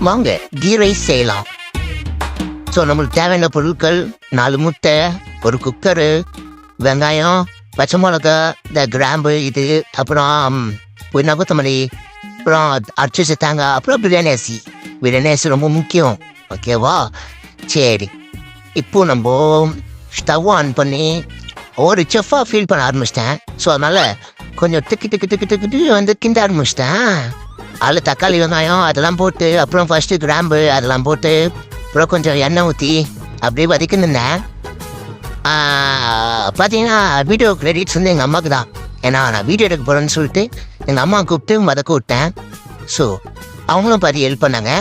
வாங்க key rice செய்யலாம். So நம்மளுக்கு தேவையான பொருட்கள் 4 முட்டை, ஒரு குக்கரு, வெங்காயம், பச்சை மிளகா, இந்த கிராம்பு இது, அப்புறம் புதினா கொத்தமல்லி, அப்புறம் அரைச்சி தேங்காய், அப்புறம் பிரியாணி அரிசி. பிரியாணி அரிசி ரொம்ப முக்கியம். ஓகேவா? சரி, இப்போ நம்ம ஸ்டவ் ஆன் பண்ணி ஒரு செஃப்பாக ஃபீல் பண்ண ஆரம்பிச்சிட்டேன். ஸோ அதனால் கொஞ்சம் திக்கு திக்கு திக்கு திக்கு வந்து கிண்ட ஆரம்பிச்சிட்டேன். அதில் தக்காளி வெங்காயம் அதெல்லாம் போட்டு, அப்புறம் ஃபஸ்ட்டு கிராம்பு அதெல்லாம் போட்டு, அப்புறம் கொஞ்சம் எண்ணெய் ஊற்றி அப்படியே வதக்கிருந்தேன். பார்த்தீங்கன்னா வீடியோ கிரெடிட்ஸ் வந்து எங்கள் அம்மாவுக்கு தான். ஏன்னா நான் வீடியோ எடுக்க போகிறேன்னு சொல்லிட்டு எங்கள் அம்மா கூப்பிட்டு வதக்க விட்டேன். ஸோ அவங்களும் பாதி ஹெல்ப் பண்ணாங்க,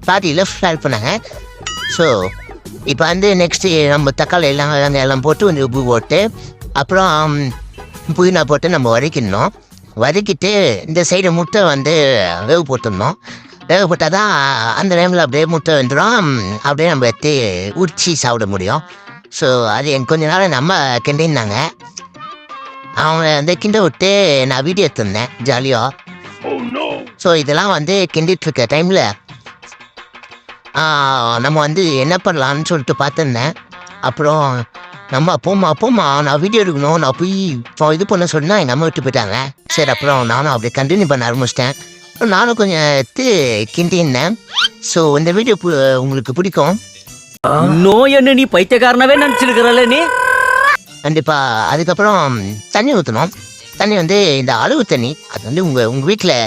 பாதி லெஃப்ட் ஹெல்ப் பண்ணாங்க. ஸோ இப்போ வந்து நெக்ஸ்ட்டு நம்ம தக்காளி எல்லாம் போட்டு கொஞ்சம் உப்பு போட்டு, அப்புறம் புதினா போட்டு நம்ம வதக்கிடணும். வதக்கிட்டு இந்த சைடு முட்டை வந்து வேவு போட்டுடணும். வேவு போட்டால் தான் அந்த டைமில் அப்படியே முட்டை வந்துடும், அப்படியே நம்ம எடுத்து உரிச்சி சாப்பிட முடியும். ஸோ அது எனக்கு கொஞ்ச நாள் நம்ம கிண்டினாங்க. அவங்க வந்து கிண்ட விட்டு நான் வீடியோ எடுத்துருந்தேன் ஜாலியாக. ஸோ இதெல்லாம் வந்து கிண்டிகிட்ருக்க டைமில் நம்ம வந்து என்ன பண்ணலான்னு சொல்லிட்டு பார்த்துருந்தேன். அப்புறம் நம்ம அப்போம்மா நான் வீடியோ எடுக்கணும், நான் போய் இப்போ இது பண்ண சொன்னால் எங்கள் அம்மா விட்டு போயிட்டாங்க. சரி, அப்புறம் நானும் அப்படியே கண்டினியூ பண்ண ஆரம்பிச்சிட்டேன். நானும் கொஞ்சம் எடுத்து கிண்டினேன். ஸோ இந்த வீடியோ உங்களுக்கு பிடிக்கும். நோய் என்ன நீ பைத்தியக்காரனவே நினச்சிருக்கிறல்ல நீ? கண்டிப்பாக. அதுக்கப்புறம் தண்ணி ஊற்றணும். தண்ணி வந்து இந்த அளவு தண்ணி, அது வந்து உங்கள் வீட்டில்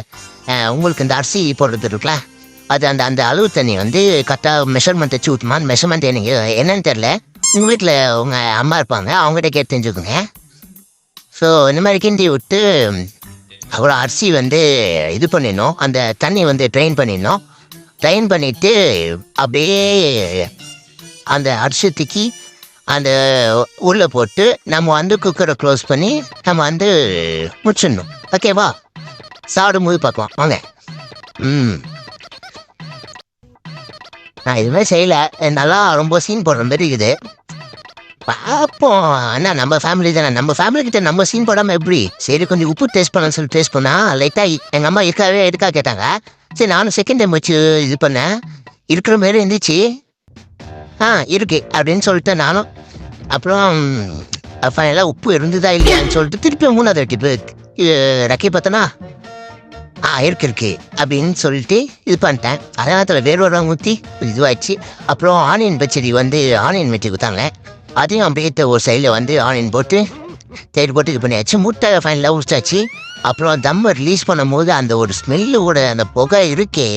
உங்களுக்கு இந்த அரிசி போடுறது இருக்குல்ல, அது அந்த அளவு தண்ணி வந்து கரெக்டாக மெஷர்மெண்ட் வச்சு ஊற்றுமா. அந்த மெஷர்மெண்ட் எனக்கு என்னன்னு தெரில, உங்கள் வீட்டில் உங்கள் அம்மா இருப்பாங்க, அவங்ககிட்ட கேட்டு தெரிஞ்சுக்கோங்க. ஸோ இந்த மாதிரி கிண்டி விட்டு அவ்வளோ அரிசி வந்து இது பண்ணிடணும். அந்த தண்ணி வந்து ட்ரைன் பண்ணிடணும். ட்ரைன் பண்ணிவிட்டு அப்படியே அந்த அரிசி தூக்கி அந்த உள்ளே போட்டு நம்ம வந்து குக்கரை க்ளோஸ் பண்ணி நம்ம வந்து முடிச்சிடணும். ஓகேவா? சாப்பிடும் போது பார்க்கலாம் வாங்க. நான் இதுமாதிரி செய்யலை, நல்லா ரொம்ப சீன் போடுற மாதிரி இருக்குது. பார்ப்போம். அண்ணா நம்ம ஃபேமிலி தானே, நம்ம ஃபேமிலிக்கிட்ட நம்ம சீன் போடாமல் எப்படி? சரி, கொஞ்சம் உப்பு டேஸ்ட் பண்ணலான்னு சொல்லி டேஸ்ட் பண்ணால் லைட்டாக எங்கள் அம்மா இருக்கா கேட்டாங்க. சரி, நானும் செகண்ட் டைம் வச்சு இது பண்ணேன். இருக்கிற மாரி இருந்துச்சு. இருக்கு அப்படின்னு சொல்லிட்டு நானும் அப்புறம் ஃபைனலாக உப்பு இருந்துதா இல்லையான்னு சொல்லிட்டு திருப்பி 3வது வாட்டி ரக்கி பார்த்தனா இருக்கு அப்படின்னு சொல்லிட்டு இது பண்ணிட்டேன். அதே நேரத்தில் வேறு ஊற்றி இதுவாகிடுச்சு. அப்புறம் ஆனியன் பச்சடி வந்து ஆனியன் வெட்டி கொடுத்தாங்க. அதையும் அப்படியே ஒரு சைடில் வந்து ஆனியன் போட்டு தேடி போட்டு இது பண்ணியாச்சு. முட்டை ஃபைனலாக உரிச்சாச்சு. அப்புறம் தம்மை ரிலீஸ் பண்ணும் போது அந்த ஒரு ஸ்மெல்லோட அந்த புகை இருக்கே,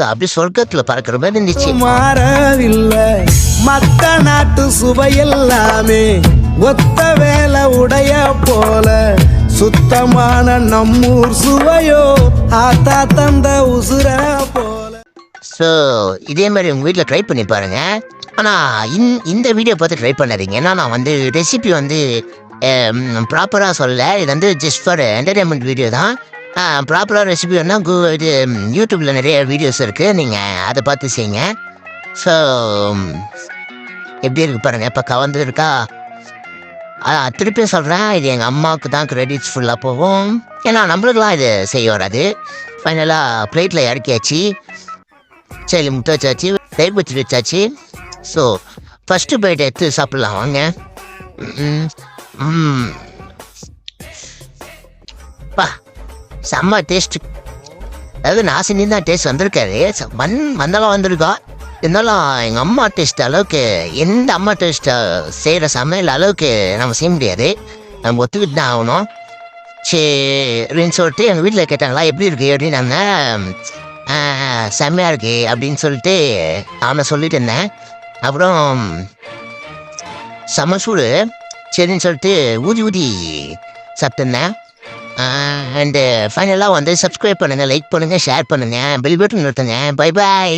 அப்படி சொர்க்கத்தில் பறக்கிற மாதிரி இருந்துச்சு. மாறவில்லை மத்த நாட்டு சுவையெல்லாமே, ஒத்த வேலை உடைய போல சுத்தமான நம்மூர் சுவையோ, ஆத்தா தந்த உசுர போல. ஸோ இதே மாதிரி உங்கள் வீட்டில் ட்ரை பண்ணி பாருங்கள். ஆனால் இந்த வீடியோ பார்த்து ட்ரை பண்ணாதீங்க. ஏன்னா நான் வந்து ரெசிபி வந்து ப்ராப்பராக சொல்ல, இது வந்து ஜஸ்ட் ஃபார் என்டர்டைன்மெண்ட் வீடியோ தான். ப்ராப்பராக ரெசிபி வேணால் இது யூடியூப்பில் நிறைய வீடியோஸ் இருக்குது, நீங்கள் அதை பார்த்து செய்யுங்க. ஸோ எப்படி இருக்கு பாருங்கள், இப்போ கவர்ந்து இருக்கா. திருப்பியும் சொல்கிறேன், இது எங்கள் அம்மாவுக்கு தான் கிரெடிட்ஸ் ஃபுல்லாக போகும். ஏன்னா நம்மளுக்கெலாம் இது செய்ய வராது. ஃபைனலாக பிளேட்டில் இறக்கியாச்சு. சரி, முட்டை வச்சாச்சு, தயிர் பச்சடி வச்சாச்சு. ஸோ ஃபஸ்ட்டு பைட் எடுத்து சாப்பிட்லாம் வாங்க. பா, செம்ம டேஸ்ட்டு. அதாவது நான் செஞ்சு தான் டேஸ்ட் வந்திருக்காரு, மந்தெல்லாம் வந்திருக்கா. இருந்தாலும் எங்கள் அம்மா டேஸ்ட் அளவுக்கு, எந்த அம்மா டேஸ்ட்டை செய்கிற சமையல் அளவுக்கு நம்ம செய்ய முடியாது. நம்ம ஒத்துக்கிட்டு தான் ஆகணும். சரின்னு சொல்லிட்டு எங்கள் வீட்டில் கேட்டாங்களா எப்படி இருக்குது அப்படின்னாங்க. செம்மையாக இருக்கு அப்படின்னு சொல்லிட்டு நானும் சொல்லிட்டு இருந்தேன். அப்புறம் செம்ம சூடு, சரின்னு சொல்லிட்டு ஊதி சாப்பிட்டுருந்தேன். அண்டு ஃபைனலாக வந்து சப்ஸ்கிரைப் பண்ணுங்கள், லைக் பண்ணுங்கள், ஷேர் பண்ணுங்கள், பெல் பட்டன் நிறுத்துங்க. Bye bye.